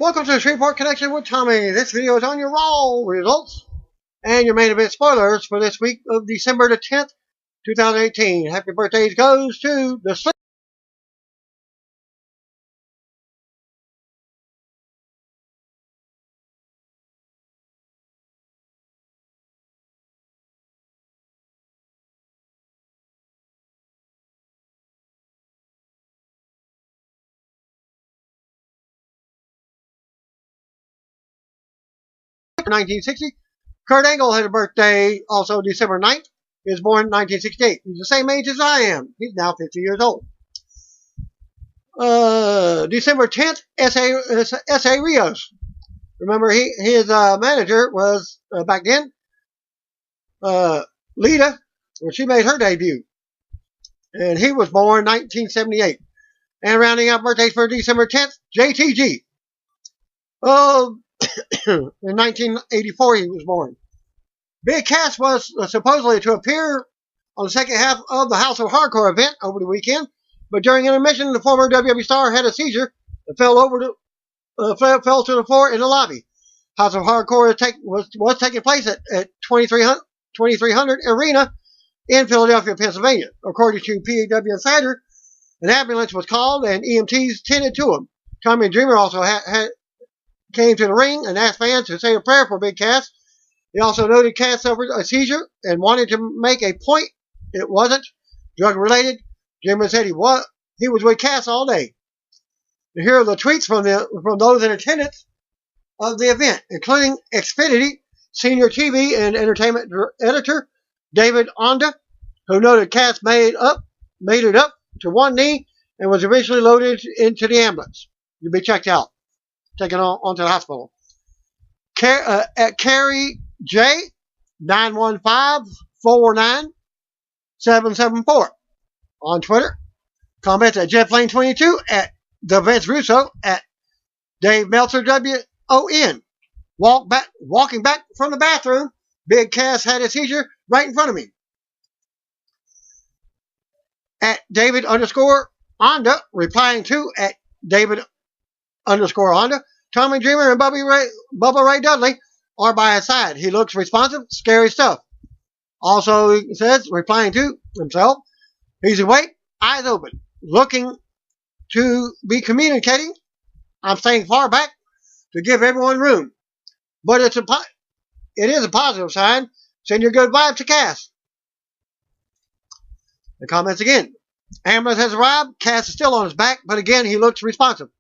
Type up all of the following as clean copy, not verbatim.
Welcome to the Shreveport Connection with Tommy. This video is on your Raw results and your main event spoilers for this week of December the 10th, 2018. Happy birthdays goes to the Sleep. In 1960, Kurt Angle had a birthday also December 9th. He was born in 1968. He's the same age as I am. He's now 50 years old. December 10th, S.A. Rios. Remember, his manager was, back then, Lita, when she made her debut. And he was born 1978. And rounding out birthdays for December 10th, JTG. In 1984 he was born. Big Cass was supposedly to appear on the second half of the House of Hardcore event over the weekend, but during intermission, the former WWE star had a seizure and fell to the floor in the lobby. House of Hardcore was taking place at 2300 Arena in Philadelphia, Pennsylvania. According to PW Insider, an ambulance was called and EMTs tended to him. Tommy Dreamer also came to the ring and asked fans to say a prayer for Big Cass. He also noted Cass suffered a seizure and wanted to make a point it wasn't drug related. Dreamer said he was with Cass all day. And here are the tweets from those in attendance of the event, including Xfinity senior TV and entertainment editor David Onda, who noted Cass made it up to one knee and was eventually loaded into the ambulance to be checked out, taken on to the hospital. At Carrie J, 915-449-774 on Twitter. Comments at Jeff Lane 22, at the Vince Russo, at Dave Meltzer WON. Walking back from the bathroom, Big Cass had a seizure right in front of me. At David _Onda, replying to at David _Honda, Tommy Dreamer and Bubba Ray Dudley are by his side. He looks responsive. Scary stuff. Also, he says, replying to himself, he's awake, eyes open, looking to be communicating. I'm staying far back to give everyone room. But it is a positive sign. Send your good vibes to Cass. The comments again. Ambulance has arrived. Cass is still on his back, but again, he looks responsive.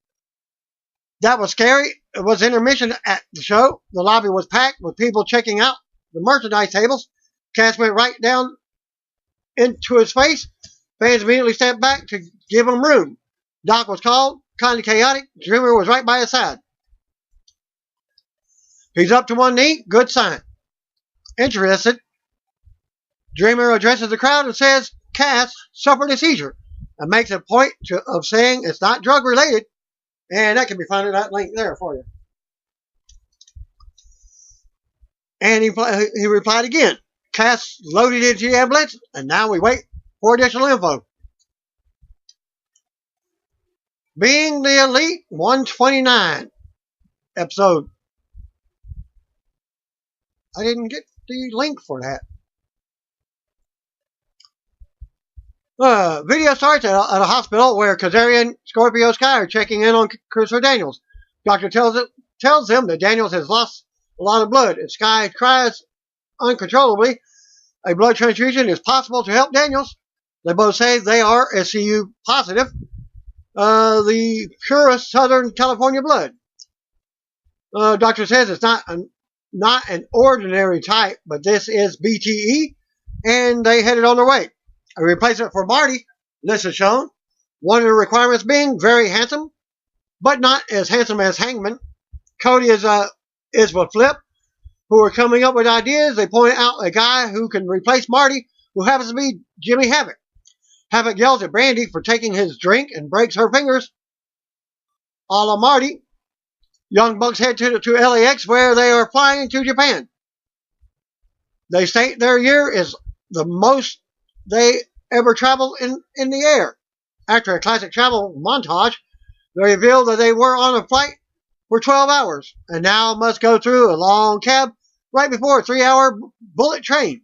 That was scary. It was intermission at the show. The lobby was packed with people checking out the merchandise tables. Cass went right down into his face. Fans immediately stepped back to give him room. Doc was called. Kind of chaotic. Dreamer was right by his side. He's up to one knee. Good sign. Interested, Dreamer addresses the crowd and says Cass suffered a seizure and makes a point of saying it's not drug related. And that can be found in that link there for you. And he replied again. Cass loaded into the ambulance, and now we wait for additional info. Being the Elite 129 episode. I didn't get the link for that. Video starts at a hospital where Kazarian, Scorpio Sky are checking in on Christopher Daniels. Doctor tells him that Daniels has lost a lot of blood, and Sky cries uncontrollably. A blood transfusion is possible to help Daniels. They both say they are SCU positive, the purest Southern California blood. Doctor says it's not an ordinary type, but this is BTE, and they headed on their way. A replacement for Marty, list is shown. One of the requirements being very handsome, but not as handsome as Hangman. Cody is with Flip, who are coming up with ideas. They point out a guy who can replace Marty, who happens to be Jimmy Havoc. Havoc yells at Brandy for taking his drink and breaks her fingers. A la Marty. Young Bucks head to LAX, where they are flying to Japan. They state their year is the most they ever traveled in the air. After a classic travel montage, they revealed that they were on a flight for 12 hours and now must go through a long cab right before a 3-hour bullet train.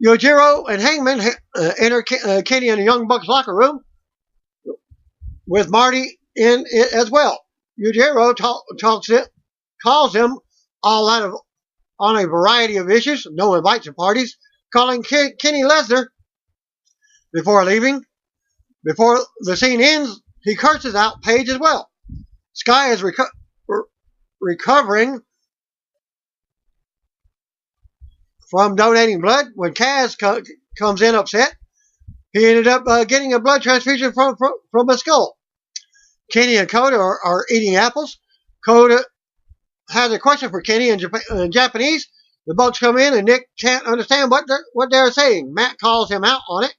Yujiro and Hangman enter Kenny and the Young Bucks locker room with Marty in it as well. Yujiro calls them all out on a variety of issues, no invites and parties, calling Kenny Lesnar before leaving. Before the scene ends, he curses out Paige as well. Sky is recovering from donating blood when Kaz comes in upset. He ended up getting a blood transfusion from a skull. Kenny and Kota are eating apples. Kota has a question for Kenny in Japanese. The Bucks come in and Nick can't understand what they're saying. Matt calls him out on it,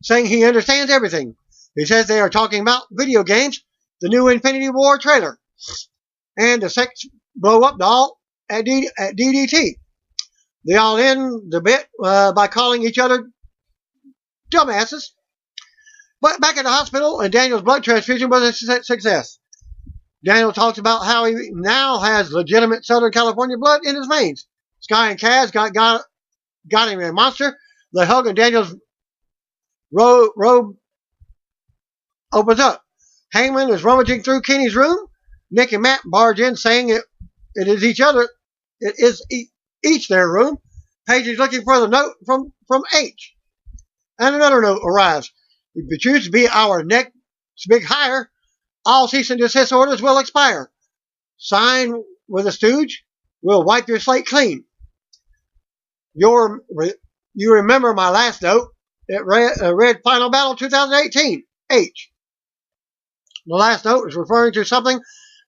saying he understands everything. He says they are talking about video games, the new Infinity War trailer, and the sex blow-up doll at DDT. They all end the bit by calling each other dumbasses. But back at the hospital, and Daniel's blood transfusion was a success. Daniel talks about how he now has legitimate Southern California blood in his veins. Sky and Kaz got him a monster. They hug and Daniel's robe opens up. Hangman is rummaging through Kenny's room. Nick and Matt barge in saying it is each their room. Paige is looking for the note from H. And another note arrives. If you choose to be our next big hire, all cease and desist orders will expire. Sign with a stooge. We'll wipe your slate clean. You remember my last note. It read Final Battle 2018. H. The last note is referring to something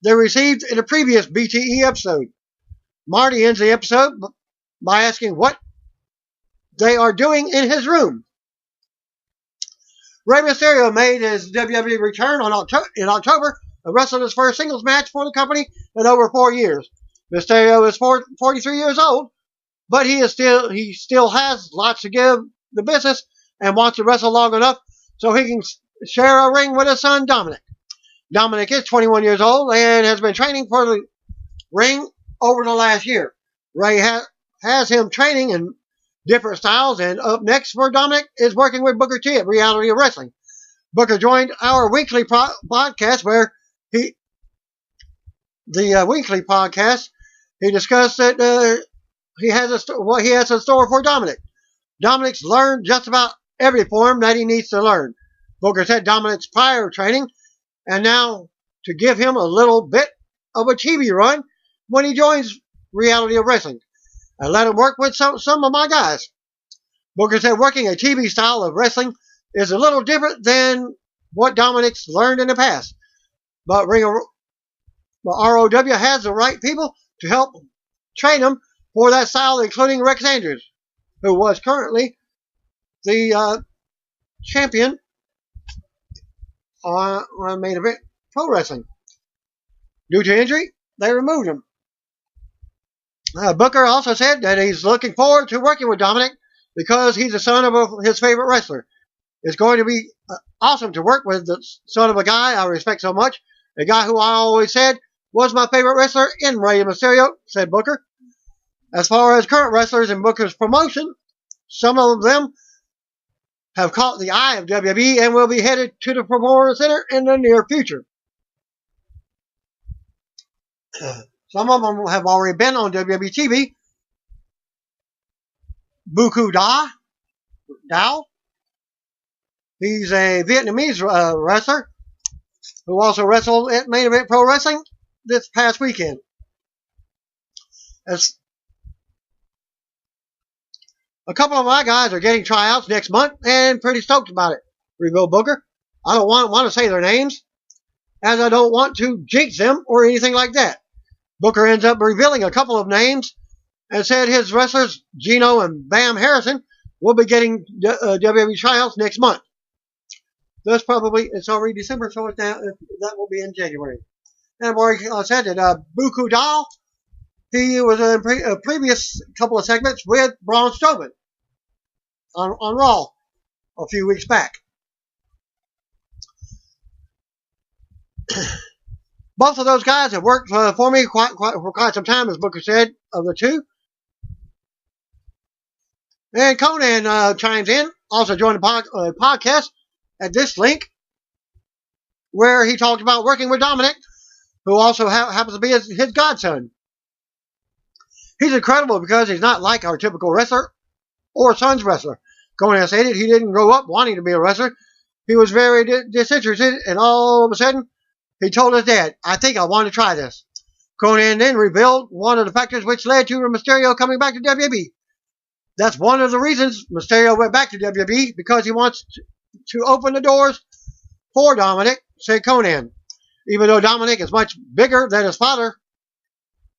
they received in a previous BTE episode. Marty ends the episode by asking what they are doing in his room. Rey Mysterio made his WWE return in October and wrestled his first singles match for the company in over 4 years. Mysterio is 43 years old, but he still has lots to give the business and wants to wrestle long enough so he can share a ring with his son Dominic. Dominic is 21 years old and has been training for the ring over the last year. Rey has him training in different styles, and up next for Dominic is working with Booker T at Reality of Wrestling. Booker joined our weekly podcast where he discussed that he has what he has in store for Dominic. Dominic's learned just about every form that he needs to learn. Booker said Dominic's prior training, and now to give him a little bit of a TV run when he joins Reality of Wrestling, and let him work with some of my guys. Booker said working a TV style of wrestling is a little different than what Dominic's learned in the past, but ROW has the right people to help train him for that style, including Rex Andrews, who was currently the champion on Main Event Pro Wrestling. Due to injury, they removed him. Booker also said that he's looking forward to working with Dominic because he's the son of his favorite wrestler. It's going to be awesome to work with the son of a guy I respect so much, a guy who I always said was my favorite wrestler in Rey Mysterio, said Booker. As far as current wrestlers in Booker's promotion, some of them have caught the eye of WWE and will be headed to the Performance Center in the near future. Some of them have already been on WWE TV. Buku Dao. He's a Vietnamese wrestler who also wrestled at Main Event Pro Wrestling this past weekend. As a couple of my guys are getting tryouts next month and pretty stoked about it, revealed Booker. I don't want to say their names as I don't want to jinx them or anything like that. Booker ends up revealing a couple of names and said his wrestlers, Gino and Bam Harrison, will be getting WWE tryouts next month. Thus, probably, it's already December, so that will be in January. And I've already said that Buku Dao, he was in a previous couple of segments with Braun Strowman on Raw a few weeks back. Both of those guys have worked for me for quite some time, as Booker said, of the two. And Conan chimes in, also joined the podcast at this link, where he talked about working with Dominic, who also happens to be his godson. He's incredible because he's not like our typical wrestler or son's wrestler. Conan stated he didn't grow up wanting to be a wrestler. He was very disinterested, and all of a sudden, he told his dad, "I think I want to try this." Conan then revealed one of the factors which led to Mysterio coming back to WWE. That's one of the reasons Mysterio went back to WWE, because he wants to open the doors for Dominic, said Conan. Even though Dominic is much bigger than his father,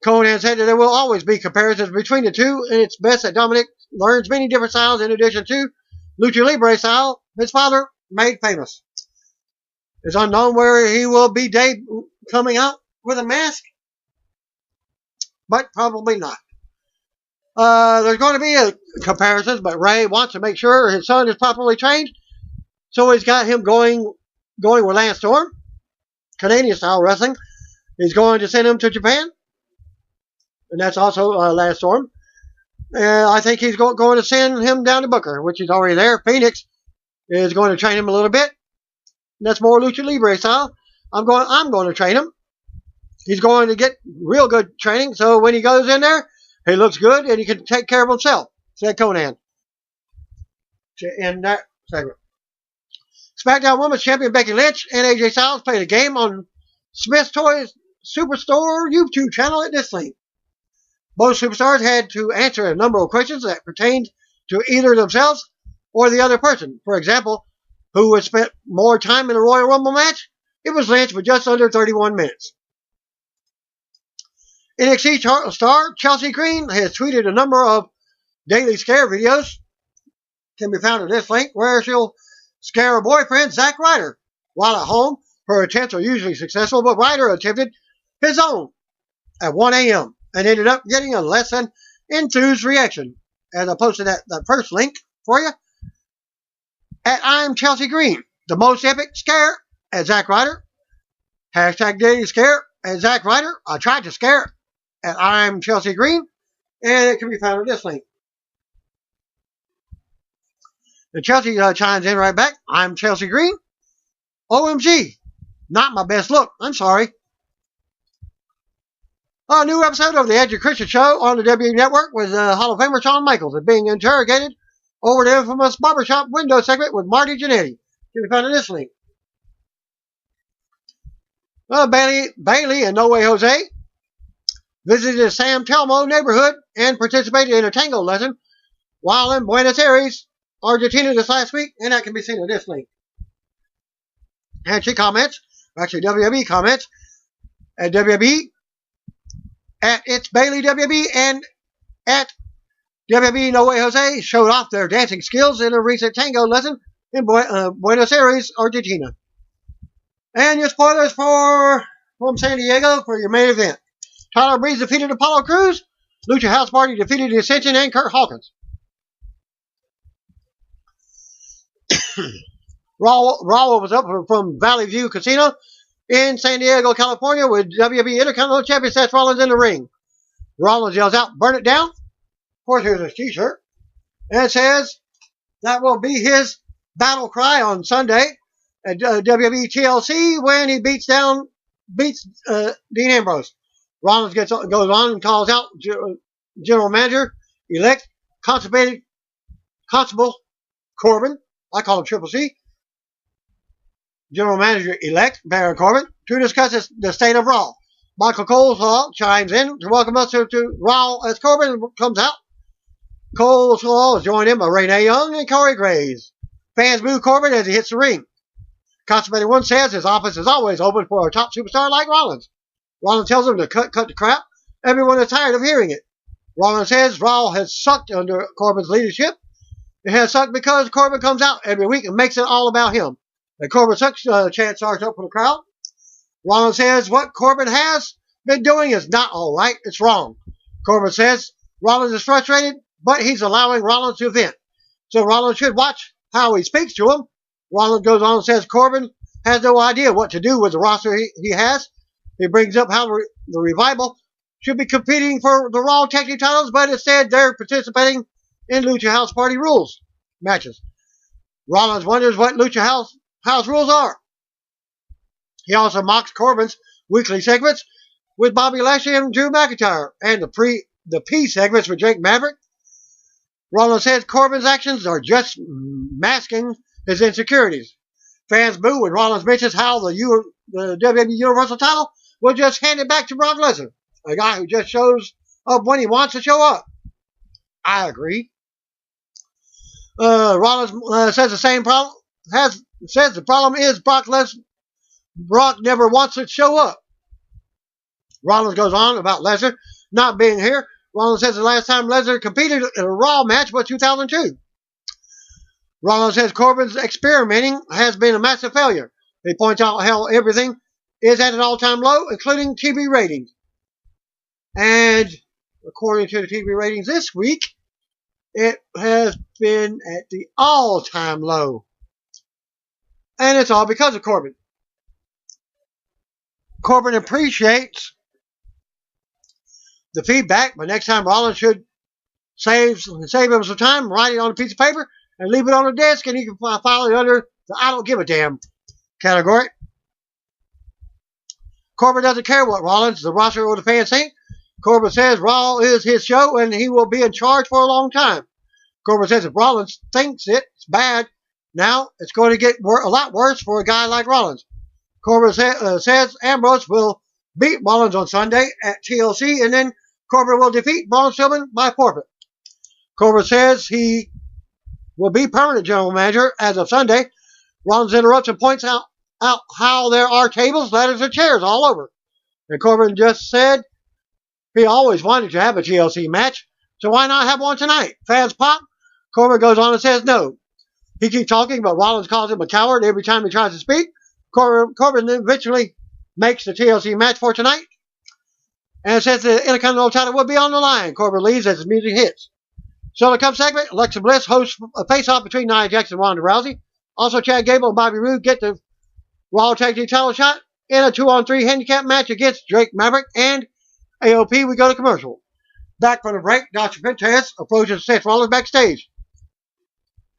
Conan said that there will always be comparisons between the two, and it's best that Dominic learns many different styles in addition to Lucha Libre style his father made famous. It's unknown where he will be coming out with a mask, but probably not. There's going to be comparisons, but Ray wants to make sure his son is properly trained, so he's got him going with Lance Storm, Canadian-style wrestling. He's going to send him to Japan, and that's also Lance Storm. I think he's going to send him down to Booker, which is already there. Phoenix is going to train him a little bit. That's more Lucha Libre style. I'm going to train him. He's going to get real good training, so when he goes in there, he looks good and he can take care of himself, said Conan. In that segment. SmackDown Women's Champion Becky Lynch and AJ Styles played a game on Smith's Toys Superstore YouTube channel at this link. Both superstars had to answer a number of questions that pertained to either themselves or the other person. For example, who had spent more time in a Royal Rumble match? It was Lynch with just under 31 minutes. NXT star Chelsea Green has tweeted a number of daily scare videos. Can be found in this link, where she'll scare her boyfriend, Zack Ryder. While at home, her attempts are usually successful, but Ryder attempted his own at 1 a.m. and ended up getting a less than enthused reaction. As I posted that first link for you, at I'm Chelsea Green, the most epic scare at Zack Ryder. Hashtag daily scare at Zack Ryder. I tried to scare at I'm Chelsea Green, and it can be found in this link. And Chelsea chimes in right back. I'm Chelsea Green. OMG. Not my best look. I'm sorry. A new episode of the Edge of Christian show on the WWE Network with Hall of Famer Shawn Michaels is being interrogated over the infamous barbershop window segment with Marty Jannetty. Can be found in this link. Bayley and No Way Jose visited the San Telmo neighborhood and participated in a tango lesson while in Buenos Aires, Argentina this last week, and that can be seen in this link. And she comments, actually WWE comments, at WWE, at It's Bayley WWE, and at WWE No Way Jose showed off their dancing skills in a recent tango lesson in Buenos Aires, Argentina. And your spoilers from San Diego for your main event. Tyler Breeze defeated Apollo Crews. Lucha House Party defeated the Ascension and Kurt Hawkins. Raw was up from Valley View Casino in San Diego, California, with WWE Intercontinental Champion Seth Rollins in the ring. Rollins yells out, "Burn it down." Of course, here's his t-shirt. And it says that will be his battle cry on Sunday at WWE TLC when he beats Dean Ambrose. Rollins goes on and calls out General Manager elect Constable Corbin. I call him Triple C. General Manager elect Baron Corbin to discuss the state of Raw. Michael Coleslaw chimes in to welcome us to Raw as Corbin comes out. Coleslaw is joined in by Renee Young and Corey Graves. Fans boo Corbin as he hits the ring. Constipated One says his office is always open for a top superstar like Rollins. Rollins tells him to cut the crap. Everyone is tired of hearing it. Rollins says Raw has sucked under Corbin's leadership. It has sucked because Corbin comes out every week and makes it all about him. The Corbin sucks chant starts up for the crowd. Rollins says what Corbin has been doing is not all right. It's wrong. Corbin says Rollins is frustrated, but he's allowing Rollins to vent. So Rollins should watch how he speaks to him. Rollins goes on and says Corbin has no idea what to do with the roster he has. He brings up how the Revival should be competing for the Raw Tag Team titles, but instead they're participating in Lucha House Party rules matches. Rollins wonders what Lucha House rules are. He also mocks Corbin's weekly segments with Bobby Lashley and Drew McIntyre, and the P segments with Jake Maverick. Rollins says Corbin's actions are just masking his insecurities. Fans boo when Rollins mentions how the WWE Universal title was just handed back to Brock Lesnar, a guy who just shows up when he wants to show up. I agree. Rollins says the problem is Brock never wants to show up. Rollins goes on about Lesnar not being here. Rollins says the last time Lesnar competed in a Raw match was 2002. Rollins says Corbin's experimenting has been a massive failure. He points out how everything is at an all-time low, including TV ratings. And according to the TV ratings this week, it has been at the all-time low. And it's all because of Corbin. Corbin appreciates the feedback, but next time Rollins should save him some time, write it on a piece of paper, and leave it on the desk, and he can file it under the I don't give a damn category. Corbin doesn't care what Rollins, the roster, or the fans think. Corbin says Raw is his show, and he will be in charge for a long time. Corbin says if Rollins thinks it's bad, now it's going to get a lot worse for a guy like Rollins. Corbin says Ambrose will beat Rollins on Sunday at TLC, and then Corbin will defeat Braun Strowman by forfeit. Corbin says he will be permanent general manager as of Sunday. Rollins interrupts and points out how there are tables, ladders, and chairs all over. And Corbin just said he always wanted to have a TLC match, so why not have one tonight? Fans pop. Corbin goes on and says no. He keeps talking, but Rollins calls him a coward every time he tries to speak. Corbin eventually makes the TLC match for tonight and says the Intercontinental title will be on the line. Corbin leaves as the music hits. So the Cup segment, Alexa Bliss hosts a face-off between Nia Jax and Ronda Rousey. Also, Chad Gable and Bobby Roode get the Raw Tag Team title shot in a 2-on-3 handicap match against Drake Maverick and AOP. We go to commercial. Back from the break, Dr. Pentes approaches Seth Rollins backstage.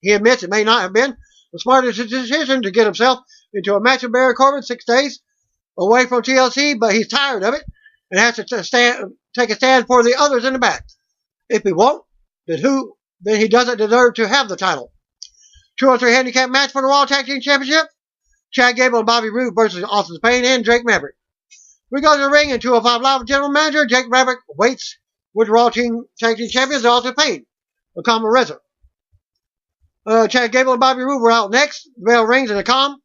He admits it may not have been the smartest decision to get himself into a match with Baron Corbin 6 days away from TLC, but he's tired of it and has to take a stand for the others in the back. If he won't, then he doesn't deserve to have the title. 2-on-3 handicap match for the Raw Tag Team Championship. Chad Gable and Bobby Roode versus Austin Payne and Drake Maverick. We go to the ring in 205 Live with General Manager. Drake Maverick waits with Raw Tag Team Champions Austin Payne. A common Rezzer. Chad Gable and Bobby Roode were out next. The bell rings and the comm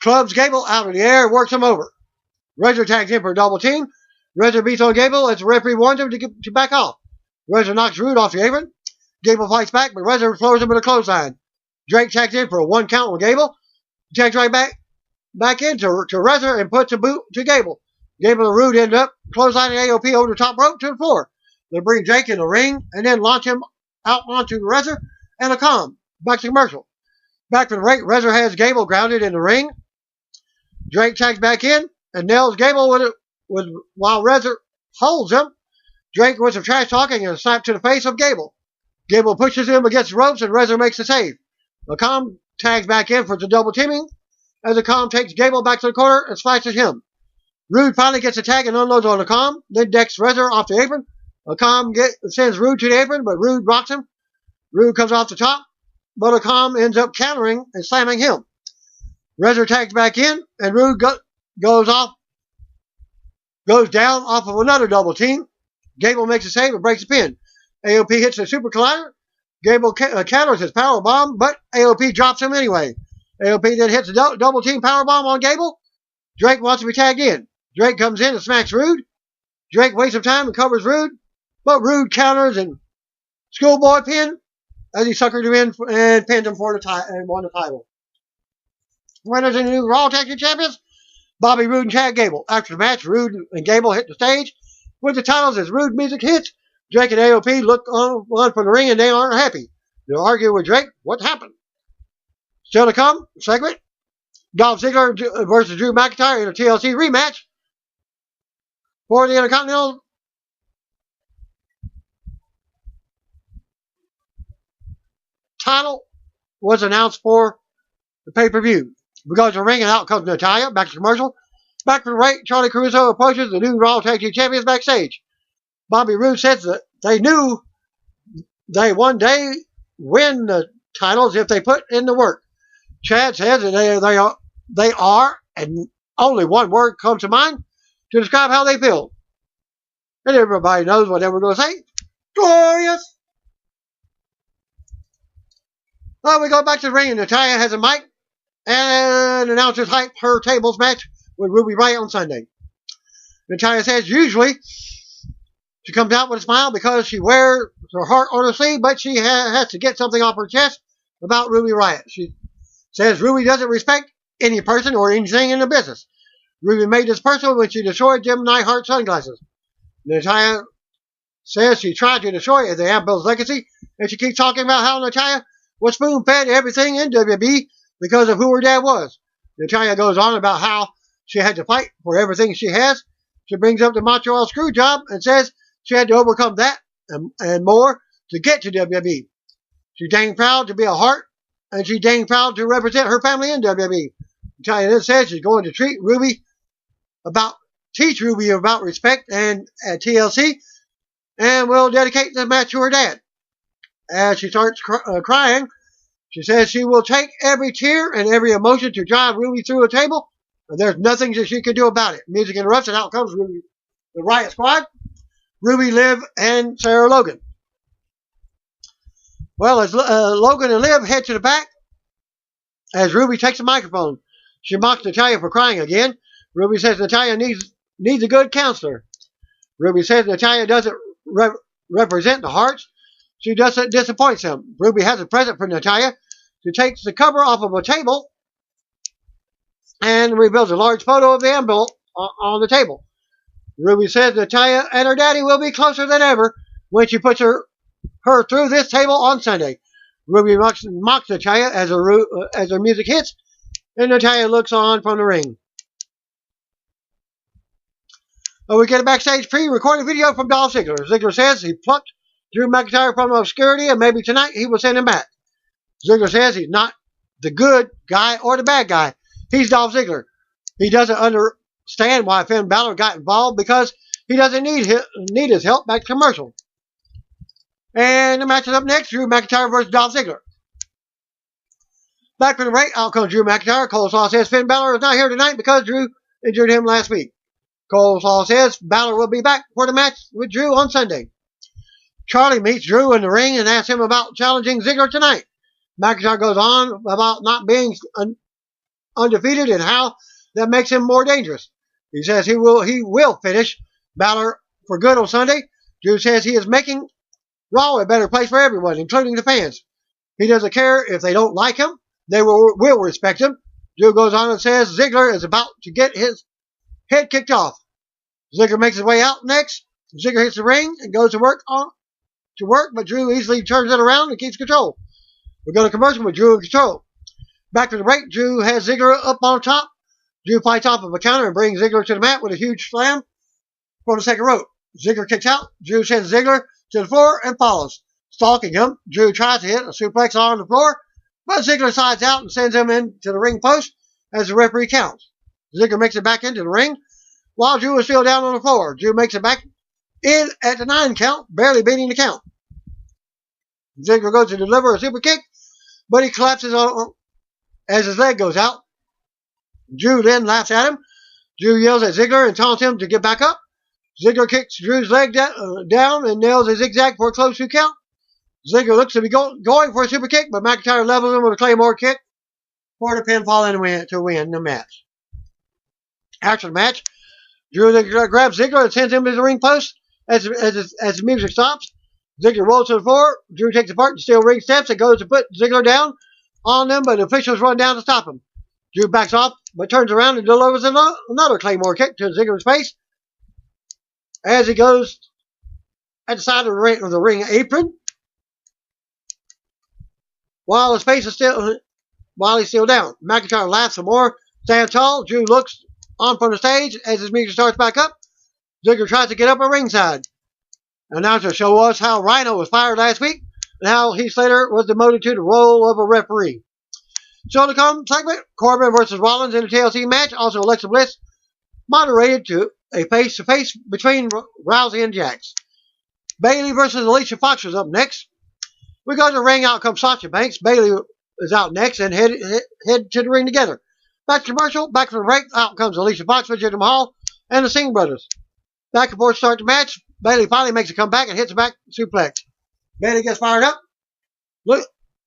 clubs Gable out of the air and works him over. Rezzer tags in for a double team. Rezzer beats on Gable as the referee warns him to back off. Rezzer knocks Roode off the apron. Gable fights back, but Rezzer floors him with a clothesline. Drake tags in for a 1 count on Gable. He tags right back into Rezzer and puts a boot to Gable. Gable and Roode end up clotheslining AOP over the top rope to the floor. They bring Drake in the ring and then launch him out onto Rezzer and a comm. Back to commercial. Back from the break, Rezzer has Gable grounded in the ring. Drake tags back in and nails Gable while Rezzer holds him. Drake with some trash talking and a slap to the face of Gable. Gable pushes him against the ropes and Rezzer makes the save. Macomb tags back in for the double teaming as Macomb takes Gable back to the corner and slashes him. Roode finally gets a tag and unloads on Macomb, then decks Rezzer off the apron. Macomb sends Roode to the apron, but Roode rocks him. Roode comes off the top, but Macomb ends up countering and slamming him. Rezzer tags back in, and Roode goes down off of another double team. Gable makes a save and breaks a pin. AOP hits a super collider. Gable counters his power bomb, but AOP drops him anyway. AOP then hits a double team power bomb on Gable. Drake wants to be tagged in. Drake comes in and smacks Roode. Drake wastes some time and covers Roode, but Roode counters and schoolboy pin as he suckered him in and pinned him for and won the title. Winners and new Raw Tag Team Champions, Bobby Roode and Chad Gable. After the match, Roode and Gable hit the stage with the titles as Roode music hits. Drake and AOP look on from the ring and they aren't happy. They'll argue with Drake. What happened? Still to come, segment. Dolph Ziggler versus Drew McIntyre in a TLC rematch for the Intercontinental title was announced for the pay-per-view. We go to the ring and out comes Natalya. Back to commercial. Back to the right, Charlie Caruso approaches the new Raw Tag Team Champions backstage. Bobby Roode says that they knew they one day win the titles if they put in the work. Chad says that they are, and only one word comes to mind to describe how they feel. And everybody knows what they were going to say. Glorious! Well, we go back to the ring, and Natalya has a mic, and announcers hype her tables match with Ruby Riott on Sunday. Natalya says usually she comes out with a smile because she wears her heart on her sleeve, but she has to get something off her chest about Ruby Riott. She says Ruby doesn't respect any person or anything in the business. Ruby made this personal when she destroyed Jim Neidhart's sunglasses. Natalya says she tried to destroy the Ambulance legacy, and she keeps talking about how Natalya was spoon-fed everything in WWE because of who her dad was. Natalya goes on about how she had to fight for everything she has. She brings up the Montreal screw job and says she had to overcome that and more to get to WWE. She's dang proud to be a Hart, and she's dang proud to represent her family in WWE. Natalya then says she's going to teach Ruby about respect and at TLC, and will dedicate the match to her dad. As she starts crying, she says she will take every tear and every emotion to drive Ruby through a table, and there's nothing that she can do about it. Music interrupts, and out comes Ruby, the Riott Squad, Ruby, Liv, and Sarah Logan. Well, as Logan and Liv head to the back, as Ruby takes the microphone, she mocks Natalya for crying again. Ruby says Natalya needs a good counselor. Ruby says Natalya doesn't represent the Harts. She doesn't disappoint them. Ruby has a present for Natalya. She takes the cover off of a table and reveals a large photo of the envelope on the table. Ruby says Natalya and her daddy will be closer than ever when she puts her through this table on Sunday. Ruby mocks Natalya as her music hits, and Natalya looks on from the ring. We get a backstage pre-recorded video from Dolph Ziggler. Ziggler says he plucked Drew McIntyre from obscurity, and maybe tonight he will send him back. Ziggler says he's not the good guy or the bad guy. He's Dolph Ziggler. He doesn't understand why Finn Balor got involved because he doesn't need his help. Back to commercial. And the match is up next. Drew McIntyre versus Dolph Ziggler. Back from the break, out comes Drew McIntyre. Coleslaw says Finn Balor is not here tonight because Drew injured him last week. Coleslaw says Balor will be back for the match with Drew on Sunday. Charlie meets Drew in the ring and asks him about challenging Ziggler tonight. McIntyre goes on about not being undefeated and how that makes him more dangerous. He says he will finish Balor for good on Sunday. Drew says he is making Raw a better place for everyone, including the fans. He doesn't care if they don't like him. They will respect him. Drew goes on and says Ziggler is about to get his head kicked off. Ziggler makes his way out next. Ziggler hits the ring and goes to work, but Drew easily turns it around and keeps control. We go to commercial with Drew in control. Back to the break, Drew has Ziggler up on top. Drew fights off of a counter and brings Ziggler to the mat with a huge slam from the second rope. Ziggler kicks out. Drew sends Ziggler to the floor and follows. Stalking him, Drew tries to hit a suplex on the floor, but Ziggler sides out and sends him into the ring post as the referee counts. Ziggler makes it back into the ring while Drew is still down on the floor. Drew makes it back in at the 9 count, barely beating the count. Ziggler goes to deliver a super kick, but he collapses as his leg goes out. Drew then laughs at him. Drew yells at Ziggler and taunts him to get back up. Ziggler kicks Drew's leg down and nails a zigzag for a close 2 count. Ziggler looks to be going for a super kick, but McIntyre levels him with a Claymore kick for the pinfall and to win the match. After the match, Drew grabs Ziggler and sends him to the ring post as the music stops. Ziggler rolls to the floor. Drew takes apart the steel ring steps and goes to put Ziggler down on them, but the officials run down to stop him. Drew backs off, but turns around and delivers another Claymore kick to Ziggler's face as he goes at the side of the ring apron while he's still down. McIntyre laughs some more Stand tall, Drew looks on from the stage as his music starts back up. Ziggler tries to get up at ringside. Announcer show us how Rhino was fired last week and how Heath Slater was demoted to the role of a referee. So to come segment, Corbin versus Rollins in a TLC match. Also Alexa Bliss moderated to a face-to-face between Rousey and Jax. Bayley versus Alicia Fox was up next. We go to the ring. Out comes Sasha Banks. Bayley is out next and head to the ring together. Back to commercial. Back from the break. Out comes Alicia Fox with Jinder Mahal and the Singh brothers. Back and forth start the match. Bayley finally makes a comeback and hits a back suplex. Bayley gets fired up.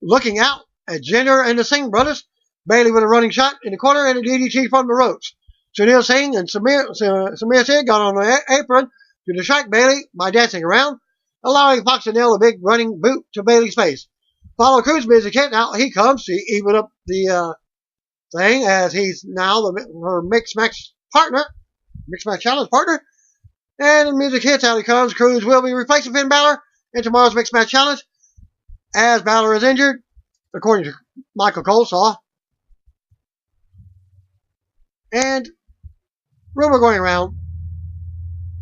Looking out at Jinder and the Singh brothers. Bayley with a running shot in the corner and a DDT from the ropes. Sunil Singh and Samir Sid got on the apron to distract Bayley by dancing around, allowing Fox to nail a big running boot to Bayley's face. Apollo Crews music hit. Now he comes to even up the thing as he's now her mixed match challenge partner. And the music hits. Out he comes. Crews will be replacing Finn Balor in tomorrow's mixed match challenge as Balor is injured, according to Michael Colesaw. And rumor going around,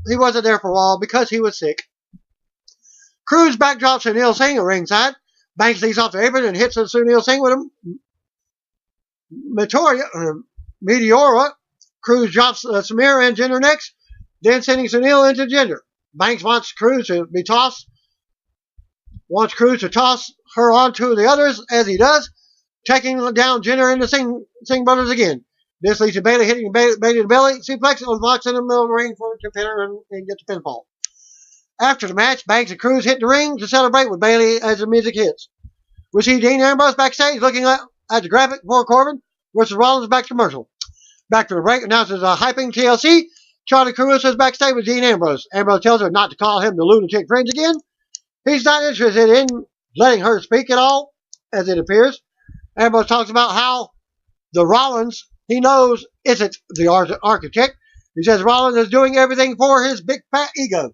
he wasn't there for a while because he was sick. Crews backdrops Sunil Singh at ringside. Banks leads off the apron and hits Sunil Singh with a Meteora. Crews drops Samir and Jinder next, then sending Sunil into Jinder. Banks wants Crews to toss her onto the others as he does, taking down Jinder and the Singh brothers again. This leads to Bayley hitting Bayley to the belly, suplex, and Fox in the middle of the ring to pin her and get the pinfall. After the match, Banks and Crews hit the ring to celebrate with Bayley as the music hits. We see Dean Ambrose backstage looking at the graphic for Corbin versus Rollins back to commercial. Back to the break, announces hyping TLC. Charlie Crews is backstage with Dean Ambrose. Ambrose tells her not to call him the lunatic fringe again. He's not interested in letting her speak at all, as it appears. Ambrose talks about how the Rollins he knows isn't the architect. He says Rollins is doing everything for his big fat ego,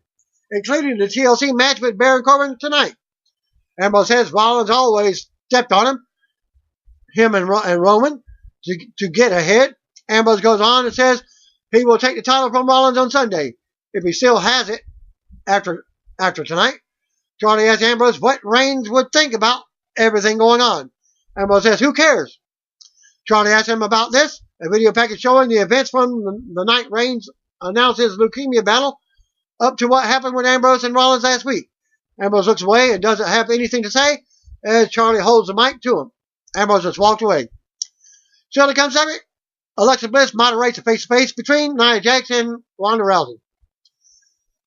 including the TLC match with Baron Corbin tonight. Ambrose says Rollins always stepped on him and Roman to get ahead. Ambrose goes on and says he will take the title from Rollins on Sunday if he still has it after tonight. Charlie asks Ambrose what Reigns would think about everything going on. Ambrose says, who cares? Charlie asks him about this. A video package showing the events from the night Reigns announced his leukemia battle up to what happened with Ambrose and Rollins last week. Ambrose looks away and doesn't have anything to say as Charlie holds the mic to him. Ambrose just walked away. Still to come second, Alexa Bliss moderates a face-to-face between Nia Jax and Ronda Rousey.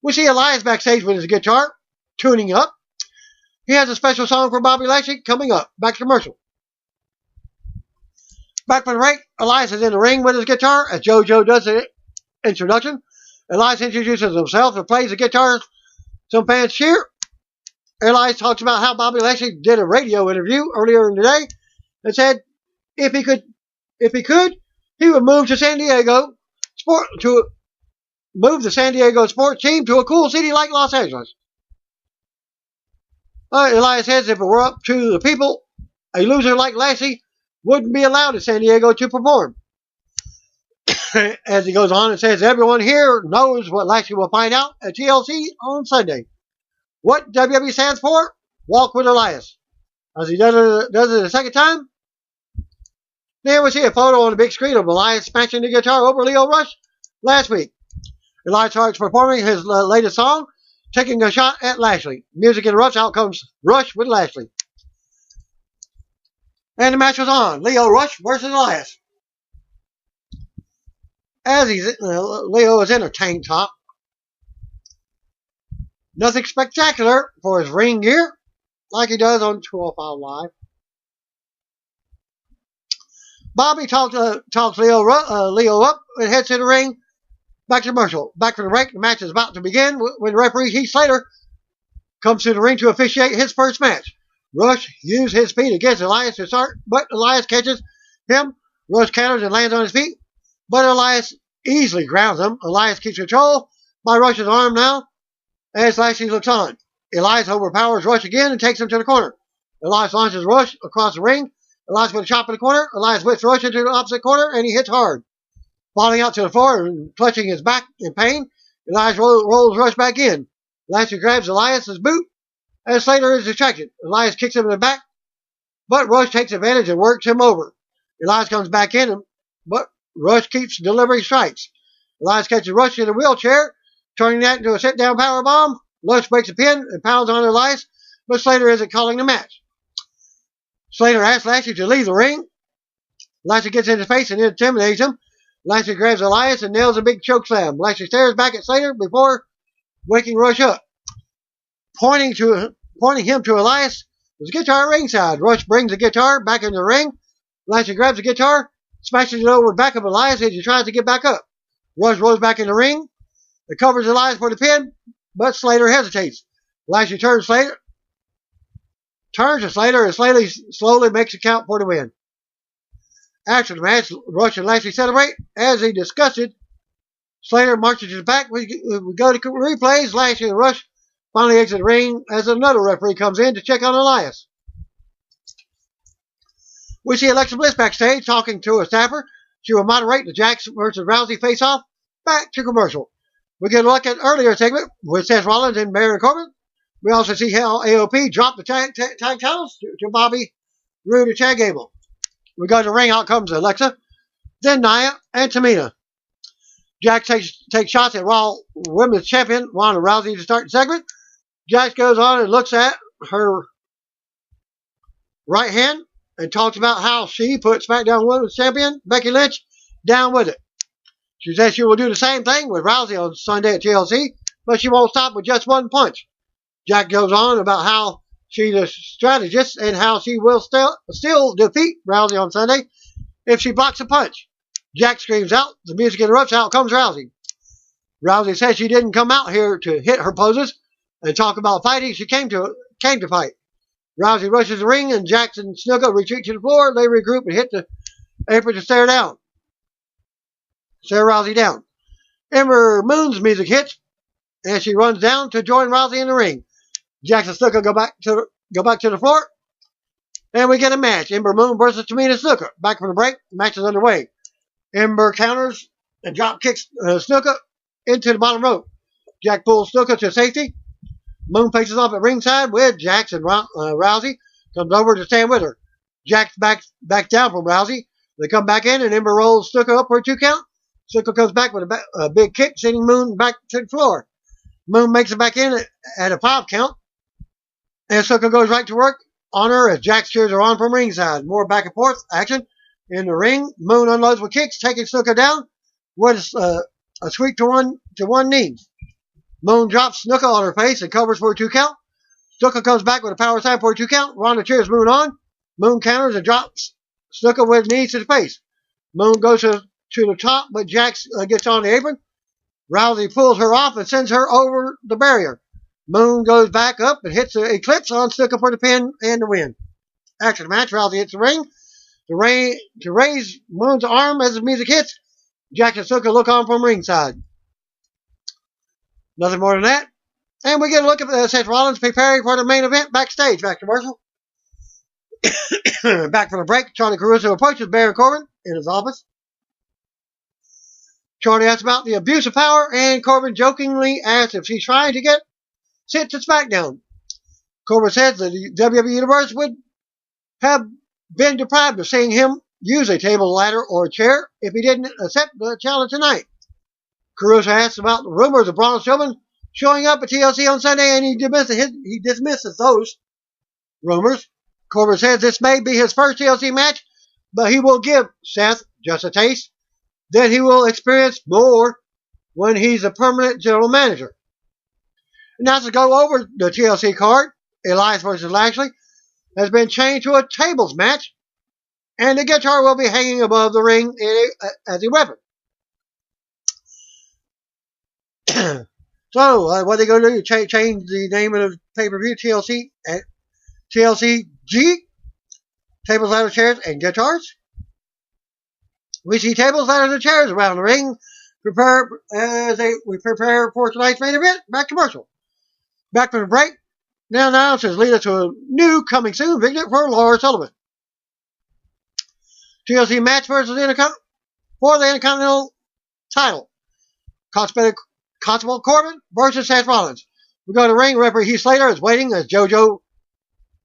We see Elias backstage with his guitar, tuning up. He has a special song for Bobby Lashley coming up. Back to commercial. Back from the break, Elias is in the ring with his guitar as JoJo does the introduction. Elias introduces himself and plays the guitar. Some fans cheer. Elias talks about how Bobby Lashley did a radio interview earlier in the day and said if he could, he would move to San Diego move the San Diego sports team to a cool city like Los Angeles. Elias says if it were up to the people, a loser like Lashley wouldn't be allowed in San Diego to perform. As he goes on and says, everyone here knows what Lashley will find out at TLC on Sunday. What WWE stands for? Walk with Elias. As he does it a second time, then we see a photo on the big screen of Elias smashing the guitar over Leo Rush last week. Elias starts performing his latest song, taking a shot at Lashley. Music interrupts. Out comes Rush with Lashley. And the match was on. Leo Rush versus Elias. As Leo is in a tank top. Nothing spectacular for his ring gear, like he does on 205 Live. Bobby talks Leo up and heads to the ring. Back to commercial. Back from the break. The match is about to begin when referee Heath Slater comes to the ring to officiate his first match. Rush used his feet against Elias to start, but Elias catches him. Rush counters and lands on his feet, but Elias easily grounds him. Elias keeps control by Rush's arm now as Lashley looks on. Elias overpowers Rush again and takes him to the corner. Elias launches Rush across the ring Elias with a chop in the corner. Elias whips Rush into the opposite corner, and he hits hard. Falling out to the floor and clutching his back in pain, Elias rolls Rush back in. Lashley grabs Elias's boot, and Slater is distracted. Elias kicks him in the back, but Rush takes advantage and works him over. Elias comes back in, but Rush keeps delivering strikes. Elias catches Rush in a wheelchair, turning that into a sit-down powerbomb. Rush breaks a pin and pounds on Elias, but Slater isn't calling the match. Slater asks Lashley to leave the ring. Lashley gets in his face and intimidates him. Lashley grabs Elias and nails a big choke slam. Lashley stares back at Slater before waking Rush up. Pointing him to Elias, there's a guitar ringside. Rush brings the guitar back in the ring. Lashley grabs the guitar, smashes it over the back of Elias as he tries to get back up. Rush rolls back in the ring. It covers Elias for the pin, but Slater hesitates. Lashley turns to Slater, and Slater slowly makes a count for the win. After the match, Rush and Lashley celebrate. As they discuss it, Slater marches to the back. We go to replays. Lashley and Rush finally exit the ring as another referee comes in to check on Elias. We see Alexa Bliss backstage talking to a staffer. She will moderate the Jax versus Rousey face-off. Back to commercial. We get a look at an earlier segment with Seth Rollins and Baron Corbin. We also see how AOP dropped the tag titles to Bobby Roode and Chad Gable. We go to the ring. Out comes Alexa, then Nia and Tamina. Jax takes shots at Raw Women's Champion Ronda Rousey to start the segment. Jax goes on and looks at her right hand and talks about how she put SmackDown Women's Champion Becky Lynch down with it. She says she will do the same thing with Rousey on Sunday at TLC, but she won't stop with just one punch. Jax goes on about how she's a strategist and how she will still defeat Rousey on Sunday if she blocks a punch. Jax screams out. The music interrupts. Out comes Rousey. Rousey says she didn't come out here to hit her poses and talk about fighting. She came to fight. Rousey rushes the ring, and Jax and Snuka retreat to the floor. They regroup and hit the apron to stare Rousey down. Ember Moon's music hits, and she runs down to join Rousey in the ring. Jax and Snuka go back to the floor, and we get a match. Ember Moon versus Tamina Snuka. Back from the break, the match is underway. Ember counters and drop kicks Snuka into the bottom rope. Jax pulls Snuka to safety. Moon faces off at ringside with Jax, and Rousey comes over to stand with her. Jax backs down from Rousey. They come back in, and Ember rolls Snuka up for a 2 count. Snuka comes back with a big kick, sending Moon back to the floor. Moon makes it back in at a 5 count, and Snuka goes right to work on her as Jax cheers her on from ringside. More back and forth action in the ring. Moon unloads with kicks, taking Snuka down with a sweep to one knee. Moon drops Snuka on her face and covers for a 2 count. Snuka comes back with a power slam for a 2 count. Ronda cheers Moon on. Moon counters and drops Snuka with knees to the face. Moon goes to the top, but Jax gets on the apron. Rousey pulls her off and sends her over the barrier. Moon goes back up and hits the Eclipse on Snuka for the pin and the win. After the match, Rousey hits the ring to raise Moon's arm as the music hits. Jax and Snuka look on from ringside. Nothing more than that. And we get a look at Seth Rollins preparing for the main event backstage. Back to commercial. Back from the break, Charlie Caruso approaches Baron Corbin in his office. Charlie asks about the abuse of power, and Corbin jokingly asks if she's trying to get sent to SmackDown. Corbin says that the WWE Universe would have been deprived of seeing him use a table, ladder, or a chair if he didn't accept the challenge tonight. Caruso asks about the rumors of Braun Strowman showing up at TLC on Sunday, and he dismisses those rumors. Corbin says this may be his first TLC match, but he will give Seth just a taste. Then he will experience more when he's a permanent general manager. Now to go over the TLC card, Elias versus Lashley has been changed to a tables match, and the guitar will be hanging above the ring as a weapon. So, what are they going to do? Change the name of the pay-per-view, TLC, at TLCG? Tables, ladders, chairs, and guitars? We see tables, ladders, and chairs around the ring. We prepare for tonight's main event. Back to commercial. Back from the break. Now announcers lead us to a new coming soon vignette for Laura Sullivan. TLC match for the Intercontinental title. Constable Corbin versus Seth Rollins. We go to the ring. Referee Heath Slater is waiting as JoJo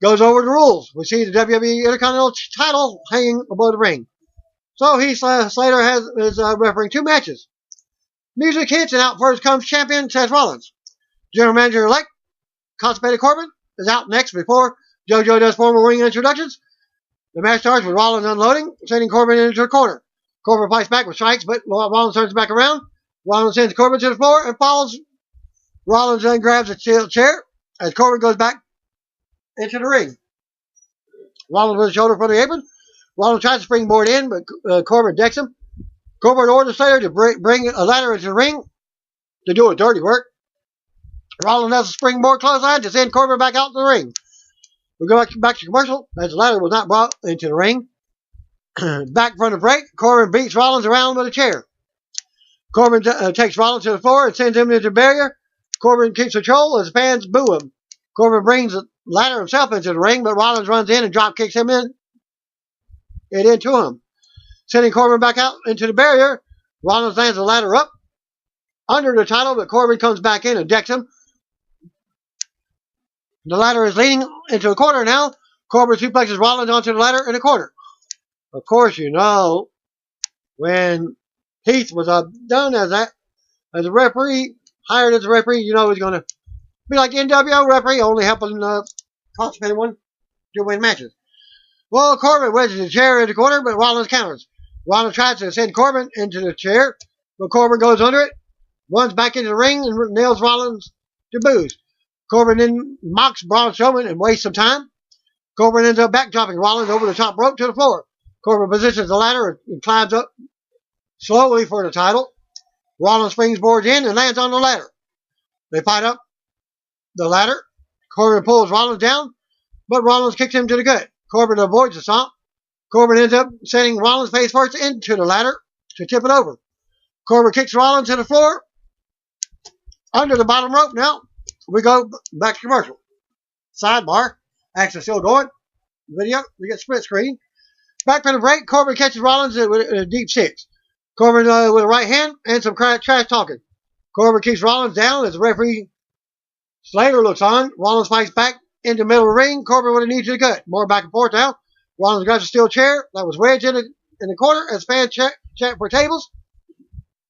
goes over the rules. We see the WWE Intercontinental title hanging above the ring. So Heath Slater is refereeing 2 matches. Music hits and out first comes champion Seth Rollins. General Manager-elect Constipated Corbin is out next before JoJo does formal ring introductions. The match starts with Rollins unloading, sending Corbin into a corner. Corbin fights back with strikes, but Rollins turns back around. Rollins sends Corbin to the floor and falls. Rollins then grabs a chair as Corbin goes back into the ring. Rollins with his shoulder for the apron. Rollins tries to springboard in, but Corbin decks him. Corbin orders Slater to bring a ladder into the ring to do a dirty work. Rollins has a springboard clothesline to send Corbin back out to the ring. We go back to commercial as the ladder was not brought into the ring. Back from the break, Corbin beats Rollins around with a chair. Corbin takes Rollins to the floor and sends him into the barrier. Corbin keeps control as fans boo him. Corbin brings the ladder himself into the ring, but Rollins runs in and drop kicks him into him. Sending Corbin back out into the barrier, Rollins lands the ladder up under the title, but Corbin comes back in and decks him. The ladder is leaning into a corner now. Corbin suplexes Rollins onto the ladder in a corner. Of course, you know, when Heath was done as a referee, hired as a referee, you know he's going to be like the NWO referee, only helping the constipated one to win matches. Well, Corbin wedges the chair in the corner, but Rollins counters. Rollins tries to send Corbin into the chair, but Corbin goes under it, runs back into the ring, and nails Rollins to booze. Corbin then mocks Braun Strowman and wastes some time. Corbin ends up backdropping Rollins over the top rope to the floor. Corbin positions the ladder and climbs up slowly for the title. Rollins springboards in and lands on the ladder. They fight up the ladder. Corbin pulls Rollins down, but Rollins kicks him to the gut. Corbin avoids the stomp. Corbin ends up sending Rollins face first into the ladder to tip it over. Corbin kicks Rollins to the floor under the bottom rope now. We go back to commercial. Sidebar. Action still going. Video. We get split screen. Back from the break. Corbin catches Rollins with a deep 6. Corbin with a right hand and some trash talking. Corbin keeps Rollins down as the referee Slater looks on. Rollins fights back into the middle of the ring. Corbin with a knee to the gut. More back and forth now. Rollins grabs a steel chair that was wedged in the corner as fans chat for tables.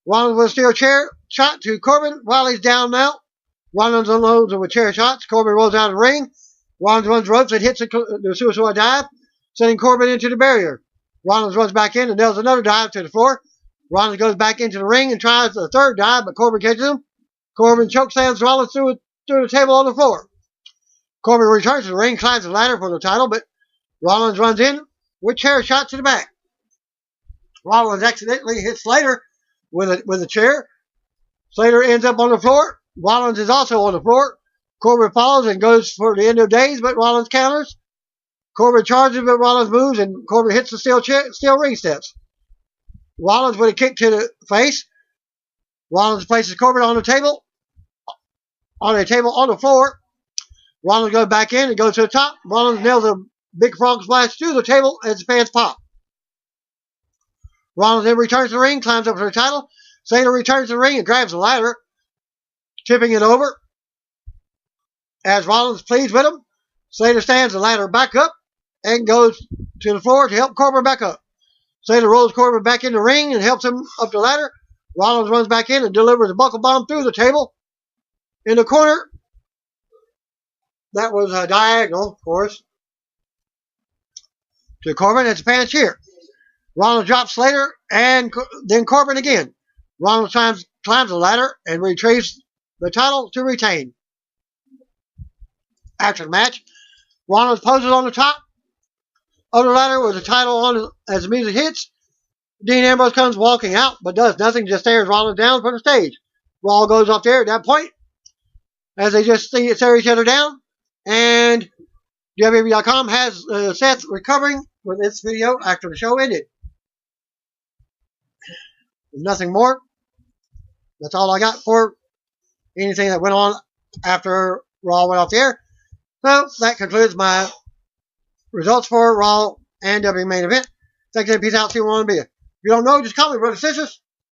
Rollins with a steel chair shot to Corbin while he's down now. Rollins unloads him with chair shots. Corbin rolls out of the ring. Rollins runs ropes and hits the suicide dive, sending Corbin into the barrier. Rollins runs back in and nails another dive to the floor. Rollins goes back into the ring and tries a third dive, but Corbin catches him. Corbin chokeslams Rollins through the table on the floor. Corbin returns to the ring, climbs the ladder for the title, but Rollins runs in with chair shots to the back. Rollins accidentally hits Slater with a chair. Slater ends up on the floor. Rollins is also on the floor. Corbin follows and goes for the end of days, but Rollins counters. Corbin charges, but Rollins moves, and Corbin hits the steel ring steps. Rollins with a kick to the face. Rollins places Corbin on a table on the floor. Rollins goes back in and goes to the top. Rollins nails a big frog splash through the table as the fans pop. Rollins then returns to the ring, climbs up for the title. Slater returns to the ring and grabs the ladder, tipping it over. As Rollins pleads with him, Slater stands the ladder back up and goes to the floor to help Corbin back up. Slater rolls Corbin back in the ring and helps him up the ladder. Rollins runs back in and delivers a buckle bomb through the table. In the corner, that was a diagonal, of course, to Corbin as the fans cheer. Rollins drops Slater and then Corbin again. Rollins climbs the ladder and retrieves the title to retain. After the match, Rollins poses on the top of the ladder with the title on as the music hits. Dean Ambrose comes walking out, but does nothing, just stares Rollins down from the stage. Raw goes off there at that point, as they just stare each other down. And WWE.com has Seth recovering with this video after the show ended. Nothing more. That's all I got for anything that went on after Raw went off the air. So that concludes my results for Raw and WWE main event. Thanks and peace out. See you want to be. If you don't know, just call me, brother, sisters.